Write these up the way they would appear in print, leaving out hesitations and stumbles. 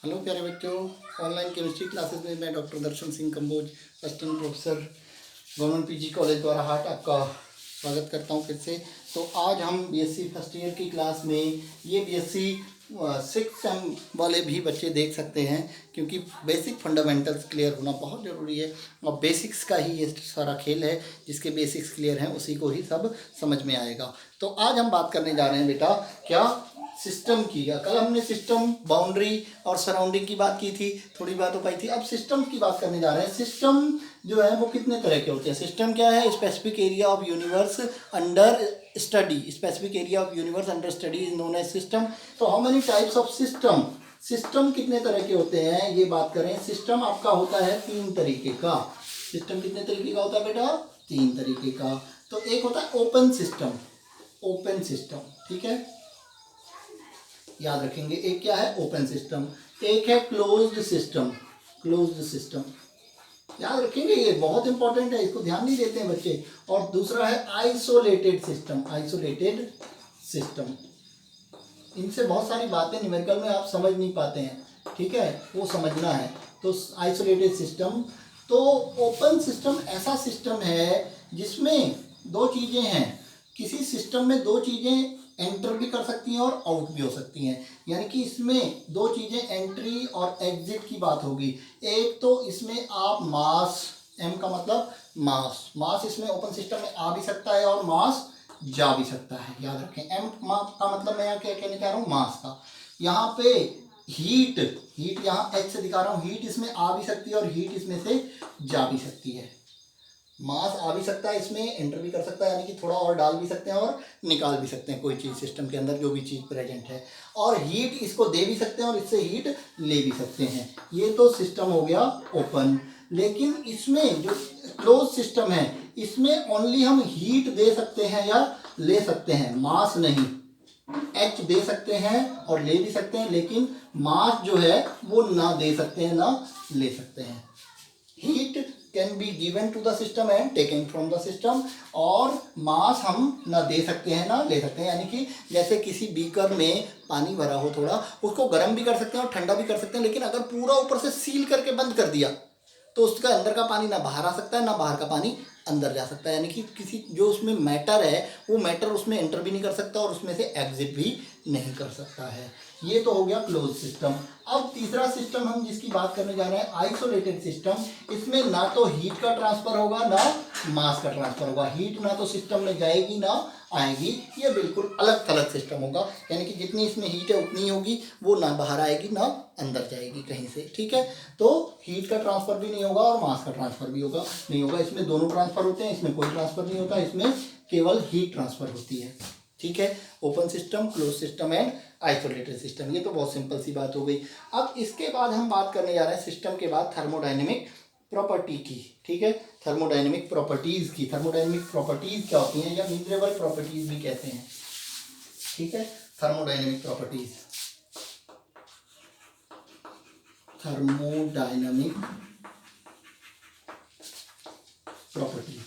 Hello प्यारे बच्चों, online chemistry classes में मैं doctor Darshan Singh Kamboj, assistant professor, government PG college द्वारा हाट आपका स्वागत करता हूं फिर से। तो आज हम बीएससी फर्स्ट ईयर की क्लास में ये बीएससी 6th सेम वाले भी बच्चे देख सकते हैं, क्योंकि बेसिक फंडामेंटल्स क्लियर होना बहुत ज़रूरी है। और बेसिक्स का ही ये सारा खेल है, जिसके बेसिक्स क्लियर हैं उसी को ही सब समझ में आएगा। तो आज हम बात करने जा रहे हैं बेटा क्या, सिस्टम की। कल हमने सिस्टम, बाउंड्री और सराउंडिंग की बात की थी, थोड़ी बात हो पाई थी। अब सिस्टम की बात करने जा रहे हैं। सिस्टम जो है वो कितने तरह के होते हैं। सिस्टम क्या है? Specific area of universe under study. Specific area of universe under study is known as system. तो how many types of system? System कितने तरह के होते हैं ये बात करें। सिस्टम आपका होता है 3 तरीके का। सिस्टम कितने तरीके का होता है बेटा? 3 तरीके का। तो एक होता है ओपन सिस्टम। ओपन सिस्टम, ठीक है, याद रखेंगे। एक क्या है? Open system. एक है क्लोज्ड सिस्टम। क्लोज्ड सिस्टम याद रखेंगे, ये बहुत इंपॉर्टेंट है, इसको ध्यान नहीं देते हैं बच्चे। और दूसरा है आइसोलेटेड सिस्टम। आइसोलेटेड सिस्टम, इनसे बहुत सारी बातें न्यूमेरिकल में आप समझ नहीं पाते हैं, ठीक है, वो समझना है। तो आइसोलेटेड सिस्टम। तो ओपन सिस्टम ऐसा सिस्टम है जिसमें 2 चीज़ें हैं। किसी सिस्टम में 2 चीज़ें एंटर भी कर सकती हैं और आउट भी हो सकती हैं, यानी कि इसमें 2 चीज़ें एंट्री और एग्जिट की बात होगी। एक तो इसमें आप मास, एम का मतलब मास, मास इसमें ओपन सिस्टम में आ भी सकता है और मास जा भी सकता है, याद रखें। एम का मतलब मैं यहाँ क्या कहने चाह रहा हूँ? मास का। यहाँ पे हीट, हीट यहाँ एच से दिखा रहा हूँ, हीट इसमें आ भी सकती है और हीट इसमें से जा भी सकती है। मास आ भी सकता है, इसमें एंटर भी कर सकता है, यानी कि थोड़ा और डाल भी सकते हैं और निकाल भी सकते हैं कोई चीज़ सिस्टम के अंदर, जो भी चीज़ प्रेजेंट है। और हीट इसको दे भी सकते हैं और इससे हीट ले भी सकते हैं। ये तो सिस्टम हो गया ओपन। लेकिन इसमें जो क्लोज सिस्टम है, इसमें ओनली हम हीट दे सकते हैं या ले सकते हैं, मास नहीं। एच दे सकते हैं और ले भी सकते हैं, लेकिन मास जो है वो ना दे सकते हैं ना ले सकते हैं। Heat can be given to the system and taken from the system. और मास हम ना दे सकते हैं ना ले सकते हैं, यानी कि जैसे किसी बीकर में पानी भरा हो थोड़ा, उसको गर्म भी कर सकते हैं और ठंडा भी कर सकते हैं, लेकिन अगर पूरा ऊपर से सील करके बंद कर दिया तो उसका अंदर का पानी ना बाहर आ सकता है ना बाहर का पानी अंदर जा सकता है, यानी कि किसी जो उसमें मैटर है वो मैटर उसमें एंटर भी नहीं कर सकता और उसमें से एग्जिट भी नहीं कर सकता है। ये तो हो गया क्लोज सिस्टम। अब तीसरा सिस्टम हम जिसकी बात करने जा रहे हैं, आइसोलेटेड सिस्टम। इसमें ना तो हीट का ट्रांसफर होगा ना मास का ट्रांसफर होगा। हीट ना तो सिस्टम में जाएगी ना आएगी, ये बिल्कुल अलग थलग सिस्टम होगा, यानी कि जितनी इसमें हीट है उतनी होगी, वो ना बाहर आएगी ना अंदर जाएगी कहीं से, ठीक है। तो हीट का ट्रांसफर भी नहीं होगा और मास का ट्रांसफर भी होगा नहीं होगा। इसमें दोनों ट्रांसफर होते हैं, इसमें कोई ट्रांसफर नहीं होता, इसमें केवल हीट ट्रांसफर होती है, ठीक है। Open system, close system and isolated system, ये तो बहुत सिंपल सी बात हो गई। अब इसके बाद हम बात करने जा रहे हैं सिस्टम के बाद थर्मोडायनेमिक प्रॉपर्टी की, ठीक है, थर्मोडायनेमिक प्रॉपर्टीज की। थर्मोडायनेमिक प्रॉपर्टीज क्या होती हैं, या मीजरेबल प्रॉपर्टीज भी कहते हैं, ठीक है। Thermodynamic properties, thermodynamic properties.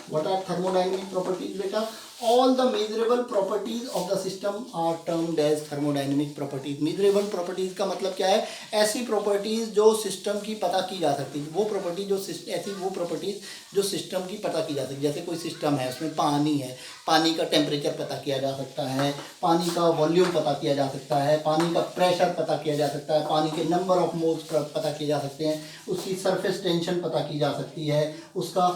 What are thermodynamic properties beta? All the measurable properties of the system are termed as thermodynamic properties. measurable properties का मतलब क्या है? ऐसी properties जो सिस्टम की पता की जा सकती है, वो प्रॉपर्टी जो ऐसी वो प्रॉपर्टीज जो सिस्टम की पता की जा सकती है। जैसे कोई सिस्टम है, उसमें पानी है, पानी का टेम्परेचर पता किया जा सकता है, पानी का वॉल्यूम पता किया जा सकता है, पानी का प्रेशर पता किया जा सकता है, पानी के नंबर ऑफ मोल्स पता किए जा सकते हैं, उसकी सरफेस टेंशन पता की जा सकती है, उसका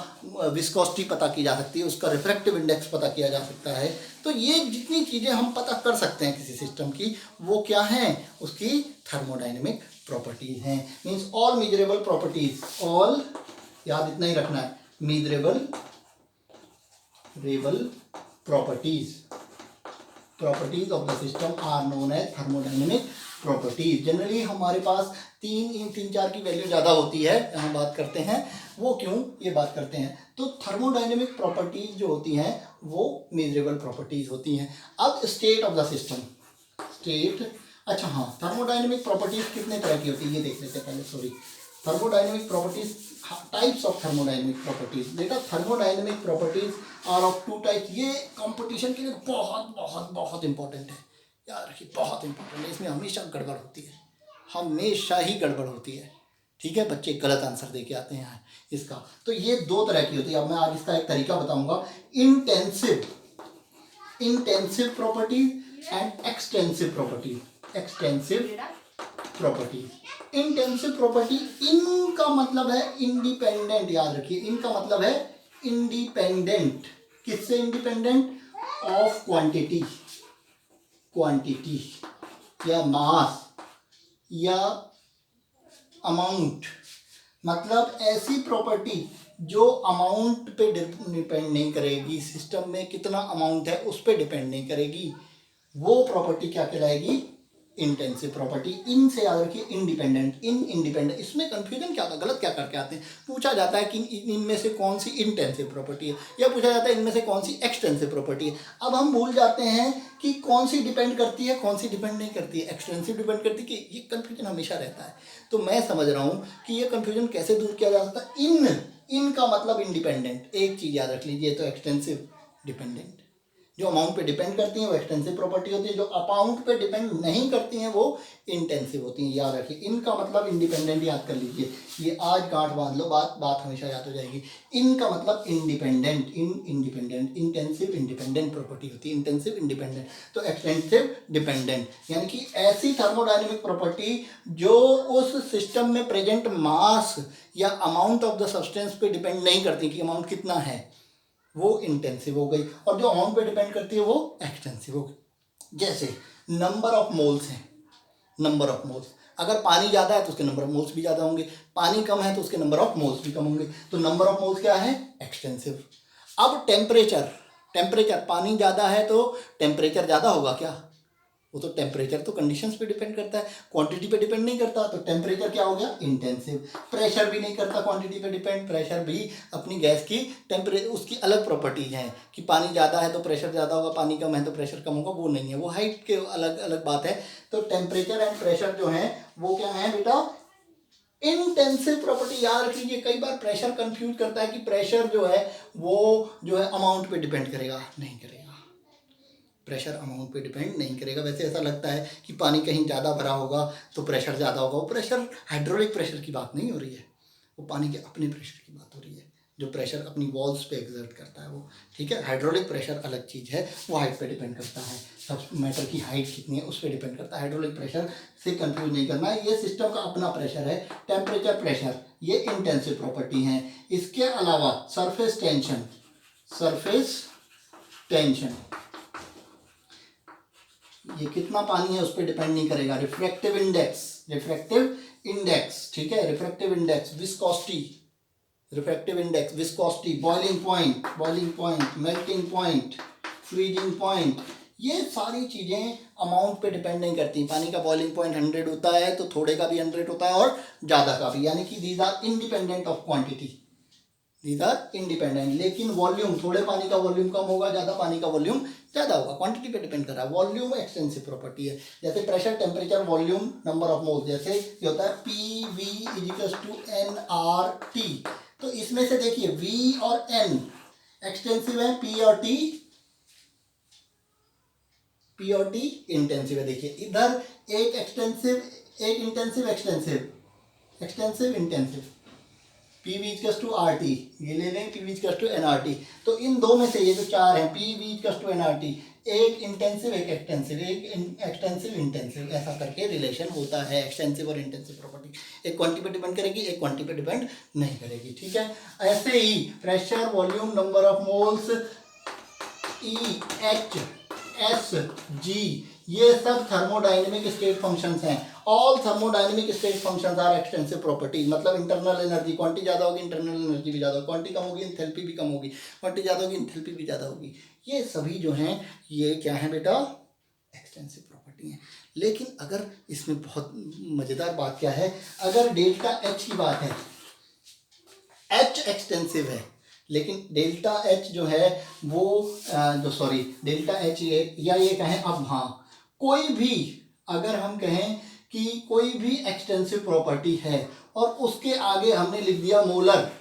विस्कोसिटी पता की जा सकती है, उसका रिफ्रैक्टिव इंडेक्स पता किया जा सकता है। तो ये जितनी चीज़ें हम पता कर सकते हैं किसी सिस्टम की, वो क्या हैं? उसकी थर्मोडायनेमिक प्रॉपर्टीज हैं। Means all measurable properties, all याद इतना ही रखना है, measurable properties of the system are known as thermodynamic properties. Generally हमारे पास 3 की वैल्यू ज़्यादा होती है, हम बात करते हैं वो क्यों ये बात करते हैं। तो थर्मोडायनेमिक प्रॉपर्टीज जो होती हैं वो मेजरेबल प्रॉपर्टीज होती हैं। अब state of the system, state, अच्छा हाँ, थर्मोडायनेमिक प्रॉपर्टीज कितने तरह की होती है ये देख लेते हैं पहले। Sorry, thermodynamic properties, types of thermodynamic properties. बेटा thermodynamic properties are of 2 types. ये कंपटीशन के लिए बहुत बहुत बहुत इंपॉर्टेंट है, याद रखिए, बहुत इंपॉर्टेंट है, इसमें हमेशा गड़बड़ होती है, हमेशा ही गड़बड़ होती है। ठीक है, बच्चे गलत आंसर दे के आते हैं इसका। तो ये दो तरह की होती है। अब मैं आज इसका एक तरीका बताऊंगा, intensive property and extensive property. Intensive property, इन का मतलब है इंडिपेंडेंट, याद रखिए, इनका मतलब है इंडिपेंडेंट। किससे इंडिपेंडेंट? ऑफ क्वांटिटी या मास या अमाउंट। मतलब ऐसी प्रॉपर्टी जो अमाउंट पे डिपेंड नहीं करेगी, सिस्टम में कितना अमाउंट है उस पे डिपेंड नहीं करेगी, वो प्रॉपर्टी क्या कहलाएगी? Intensive property. इन से याद रखिए इंडिपेंडेंट, इंडिपेंडेंट। इसमें कंफ्यूजन क्या होता है, गलत क्या करके आते हैं, पूछा जाता है कि इनमें से कौन सी इंटेंसिव प्रॉपर्टी है, या पूछा जाता है इनमें से कौन सी एक्सटेंसिव प्रॉपर्टी है। अब हम भूल जाते हैं कि कौन सी डिपेंड करती है, कौन सी डिपेंड नहीं करती है, एक्सटेंसिव डिपेंड करती है कि, ये कंफ्यूजन हमेशा रहता है। तो मैं समझ रहा हूँ कि ये कंफ्यूजन कैसे दूर किया जा सकता है। इन का मतलब इंडिपेंडेंट, एक चीज़ याद रख लीजिए, तो एक्सटेंसिव डिपेंडेंट। जो अमाउंट पे डिपेंड करती हैं वो एक्सटेंसिव प्रॉपर्टी होती है, जो अमाउंट पे डिपेंड नहीं करती हैं वो इंटेंसिव होती हैं। याद रखिए, इनका मतलब इंडिपेंडेंट, याद कर लीजिए, ये आज गांठ बांध लो, बात हमेशा याद हो जाएगी। इनका मतलब independent, independent, intensive independent property होती है, इंटेंसिव इंडिपेंडेंट। तो एक्सटेंसिव डिपेंडेंट, यानी कि ऐसी थर्मोडायनेमिक प्रॉपर्टी जो उस सिस्टम में प्रेजेंट मास या अमाउंट ऑफ द सब्सटेंस पे डिपेंड नहीं करती कि अमाउंट कितना है, वो इंटेंसिव हो गई। और जो अमाउंट पे डिपेंड करती है वो एक्सटेंसिव हो गई। जैसे नंबर ऑफ मोल्स हैं, नंबर ऑफ मोल्स, अगर पानी ज़्यादा है तो उसके नंबर ऑफ मोल्स भी ज़्यादा होंगे, पानी कम है तो उसके नंबर ऑफ मोल्स भी कम होंगे। तो नंबर ऑफ मोल्स क्या है? एक्सटेंसिव। अब टेम्परेचर, पानी ज़्यादा है तो टेम्परेचर ज़्यादा होगा क्या? वो तो टेम्परेचर तो कंडीशंस पे डिपेंड करता है, क्वांटिटी पे डिपेंड नहीं करता। तो टेम्परेचर क्या हो गया? इंटेंसिव। प्रेशर भी नहीं करता क्वांटिटी पे डिपेंड, प्रेशर भी अपनी गैस की टेम्परेचर, उसकी अलग प्रॉपर्टीज हैं कि पानी ज़्यादा है तो प्रेशर ज़्यादा होगा, पानी कम है तो प्रेशर कम होगा, वो नहीं है, वो हाइट के अलग अलग बात है। तो टेम्परेचर एंड प्रेशर जो है वो क्या है बेटा? Intensive property. याद रख लीजिए, कई बार प्रेशर कंफ्यूज करता है कि प्रेशर जो है वो जो है अमाउंट पे डिपेंड करेगा, नहीं करेगा। प्रेशर अमाउंट पे डिपेंड नहीं करेगा। वैसे ऐसा लगता है कि पानी कहीं ज़्यादा भरा होगा तो प्रेशर ज़्यादा होगा, वो प्रेशर हाइड्रोलिक प्रेशर की बात नहीं हो रही है, वो पानी के अपने प्रेशर की बात हो रही है, जो प्रेशर अपनी वॉल्स पे एक्सर्ट करता है वो। ठीक है, हाइड्रोलिक प्रेशर अलग चीज़ है, वो हाइट पे डिपेंड करता है, सब मैटर की हाइट कितनी है उस पर डिपेंड करता है। हाइड्रोलिक प्रेशर से कंफ्यूज नहीं करना है, ये सिस्टम का अपना प्रेशर है। टेम्परेचर, प्रेशर, ये इंटेंसिव प्रॉपर्टी हैं। इसके अलावा सरफेस टेंशन, ये कितना पानी है उस पर डिपेंड नहीं करेगा। रिफ्रैक्टिव इंडेक्स, ठीक है, refractive index, viscosity, boiling point, melting point, freezing point, ये सारी चीज़ें अमाउंट पे डिपेंड नहीं करती। पानी का बॉइलिंग पॉइंट 100 होता है तो थोड़े का भी 100 होता है और ज़्यादा का भी, यानी कि these are independent of quantity, these are independent. लेकिन वॉल्यूम, थोड़े पानी का वॉल्यूम कम होगा, ज़्यादा पानी का वॉल्यूम ज़्यादा होगा, क्वांटिटी पे डिपेंड कर रहा है। वॉल्यूम एक्सटेंसिव प्रॉपर्टी है। जैसे pressure, temperature, volume, number of moles, जैसे ये होता है PV = nRT। तो इसमें से देखिए V और N एक्सटेंसिव है, P और T इंटेंसिव है। देखिए इधर एक एक्सटेंसिव, एक इंटेंसिव, PV = RT, ये ले लें, PV = nRT। तो इन दो में से ये जो चार हैं, PV = nRT, एक इंटेंसिव, एक एक्सटेंसिव, एक एक्सटेंसिव, इंटेंसिव, ऐसा करके रिलेशन होता है। एक्सटेंसिव और इंटेंसिव प्रॉपर्टी एक क्वांटिटी पे डिपेंड करेगी, एक क्वांटिटी पे डिपेंड नहीं करेगी। ठीक है, ऐसे ही pressure, volume, number of moles, EH, SG, ये सब थर्मोडायनेमिक स्टेट फंक्शंस हैं। All thermodynamic state functions are extensive property. मतलब इंटरनल एनर्जी, क्वांटिटी ज़्यादा होगी इंटरनल एनर्जी भी ज़्यादा होगी, क्वांटिटी कम होगी एंथैल्पी भी कम होगी, क्वांटिटी ज़्यादा होगी एंथैल्पी भी ज़्यादा होगी। ये सभी जो हैं ये क्या है बेटा? एक्सटेंसिव प्रॉपर्टी हैं। लेकिन अगर इसमें बहुत मज़ेदार बात क्या है, अगर डेल्टा H की बात है, H एक्सटेंसिव है, लेकिन डेल्टा H जो है वो डेल्टा H या ये कहें, अब हाँ, कोई भी, अगर हम कहें कि कोई भी एक्सटेंसिव प्रॉपर्टी है और उसके आगे हमने लिख दिया मोलर,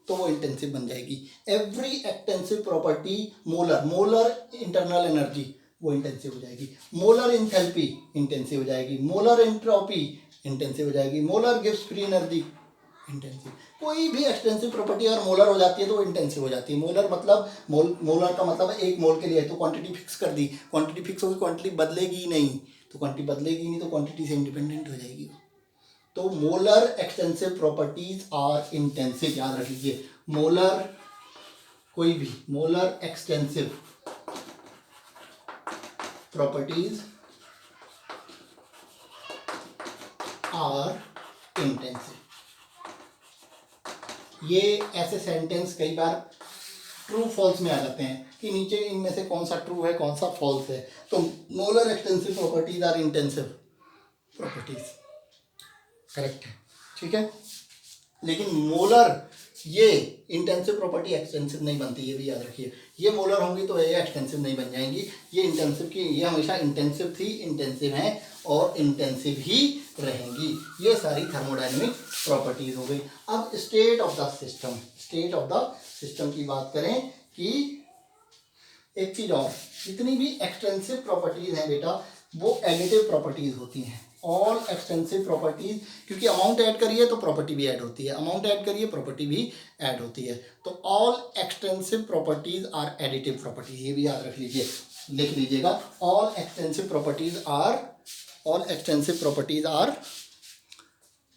तो वो इंटेंसिव बन जाएगी। Every extensive property molar internal energy, वो इंटेंसिव हो जाएगी। मोलर इंथैल्पी इंटेंसिव हो जाएगी, मोलर एंट्रोपी इंटेंसिव हो जाएगी, molar gives free energy intensive. कोई भी एक्सटेंसिव प्रॉपर्टी अगर मोलर हो जाती है तो वो इंटेंसिव हो जाती है। मोलर मतलब मोलर का मतलब एक मोल के लिए है तो क्वांटिटी फिक्स कर दी, क्वांटिटी फिक्स होगी, क्वांटिटी बदलेगी ही नहीं, तो क्वांटिटी बदलेगी नहीं तो क्वांटिटी से इंडिपेंडेंट हो जाएगी। तो molar extensive properties are intensive, याद रख लीजिए। मोलर कोई भी molar extensive properties are intensive. ये ऐसे सेंटेंस कई बार ट्रू फॉल्स में आ जाते हैं कि नीचे इनमें से कौन सा ट्रू है कौन सा फॉल्स है। तो molar extensive properties are intensive properties, correct है, ठीक है। लेकिन मोलर ये इंटेंसिव प्रॉपर्टी एक्सटेंसिव नहीं बनती, ये भी याद रखिए। ये मोलर होंगी तो ये एक्सटेंसिव नहीं बन जाएंगी। ये इंटेंसिव की, ये हमेशा इंटेंसिव थी, इंटेंसिव हैं और इंटेंसिव ही रहेंगी। ये सारी थर्मोडायनेमिक प्रॉपर्टीज हो गई। अब state of the system, state of the system की बात करें कि एक चीज और, जितनी भी एक्सटेंसिव प्रॉपर्टीज हैं बेटा वो एडिटिव प्रॉपर्टीज होती हैं। ऑल एक्सटेंसिव प्रॉपर्टीज, क्योंकि अमाउंट ऐड करिए तो प्रॉपर्टी भी ऐड होती है, अमाउंट ऐड करिए प्रॉपर्टी भी ऐड होती है। तो all extensive properties are additive properties, ये भी याद रख लीजिए, लिख लीजिएगा। All extensive properties are